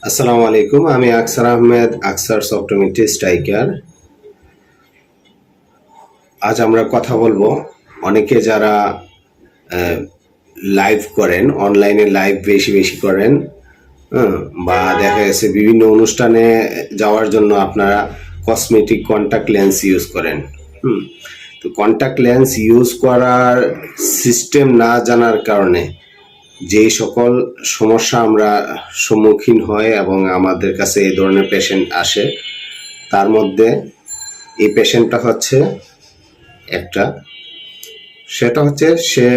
আসসালামু আলাইকুম। আমি আকসার আহমেদ, আকসার অপটোমেট্রিস্ট আই কেয়ার। আজ আমরা কথা বলবো অনেকে যারা লাইভ করেন, অনলাইনে লাইভ বেশি বেশি করেন, হ্যাঁ, বা দেখা গেছে বিভিন্ন অনুষ্ঠানে যাওয়ার জন্য আপনারা কসমেটিক কন্টাক্ট লেন্স ইউজ করেন। তো কন্টাক্ট লেন্স ইউজ করার সিস্টেম না জানার কারণে যে সকল সমস্যা আমরা সম্মুখীন হয় এবং আমাদের কাছে এই ধরনের পেশেন্ট আসে, তার মধ্যে এই পেশেন্টটা হচ্ছে একটা, সেটা হচ্ছে সে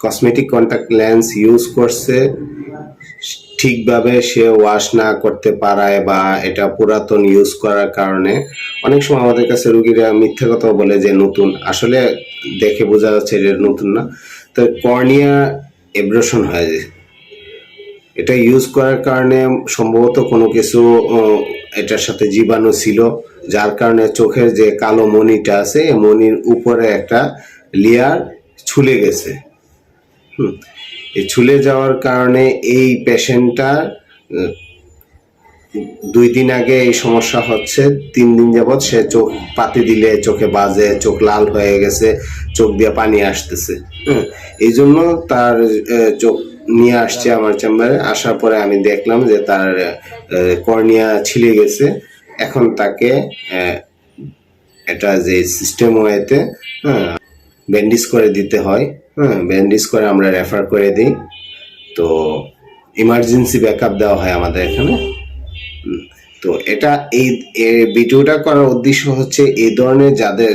কসমেটিক কন্টাক্ট লেন্স ইউজ করছে, ঠিকভাবে সে ওয়াশ না করতে পারায় বা এটা পুরাতন ইউজ করার কারণে অনেক সময় আমাদের কাছে রুগীরা মিথ্যা কথা বলে যে নতুন, আসলে দেখে বোঝা যাচ্ছে যে নতুন না। তো কর্নিয়া এব্রেশন হয়ে যায়, এটা ইউজ করার কারণে সম্ভবত কোনো কিছু এটার সাথে জীবাণু ছিল, যার কারণে চোখের যে কালো মণিটা আছে এই মণির উপরে একটা লেয়ার ছুলে গেছে। এই ছুলে যাওয়ার কারণে এই পেশেন্টটা 2 দিন আগে এই সমস্যা হচ্ছে, 3 দিন যাবৎ সে চোখ পাতি দিলে চোখে বাজে, চোখ লাল হয়ে গেছে, চোখ দিয়ে পানি আসতেছে। এই জন্য তার চোখ নিয়ে আসছে আমার চেম্বারে। আসার পরে আমি দেখলাম যে তার কর্নিয়া ছিলে গেছে। এখন তাকে এটা যে সিস্টেম ওয়েতে ব্যান্ডেজ করে দিতে হয়, ব্যান্ডেজ করে আমরা রেফার করে দিই। তো ইমার্জেন্সি ব্যাকআপ দেওয়া হয় আমাদের এখানে। তো এটা এই ভিডিওটা করার উদ্দেশ্য হচ্ছে এই ধরনের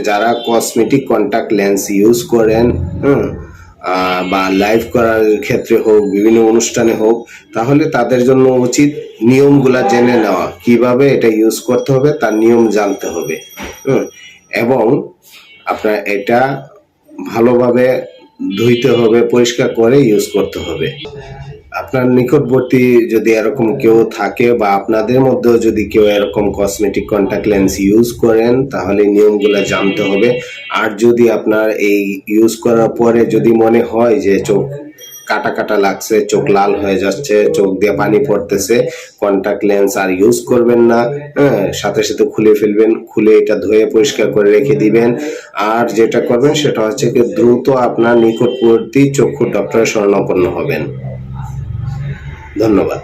যারা কসমেটিক কন্টাক্ট লেন্স ইউজ করেন, বা লাইভ করার ক্ষেত্রে হোক, বিভিন্ন অনুষ্ঠানে হোক, তাহলে তাদের জন্য উচিত নিয়মগুলা জেনে নেওয়া, কিভাবে এটা ইউজ করতে হবে তার নিয়ম জানতে হবে, এবং আপনার এটা ভালোভাবে ধুইতে হবে, পরিষ্কার করে ইউজ করতে হবে। আপনার নিকটবর্তী যদি এরকম কেউ থাকে বা আপনাদের মধ্যেও যদি কেউ এরকম কসমেটিক কন্টাক্ট লেন্স ইউজ করেন, তাহলে নিয়মগুলো জানতে হবে। আর যদি আপনার এই ইউজ করার পরে যদি মনে হয় যে চোখ কাটা কাটা লাগছে, চোখ লাল হয়ে যাচ্ছে, চোখ দিয়ে পানি পড়তেছে, কন্টাক্ট লেন্স আর ইউজ করবেন না, সাথে সাথে খুলে ফেলবেন, খুলে এটা ধুয়ে পরিষ্কার করে রেখে দিবেন। আর যেটা করবেন সেটা হচ্ছে কি দ্রুত আপনার নিকটবর্তী চক্ষু ডক্টরের শরণাপন্ন হবেন। ধন্যবাদ।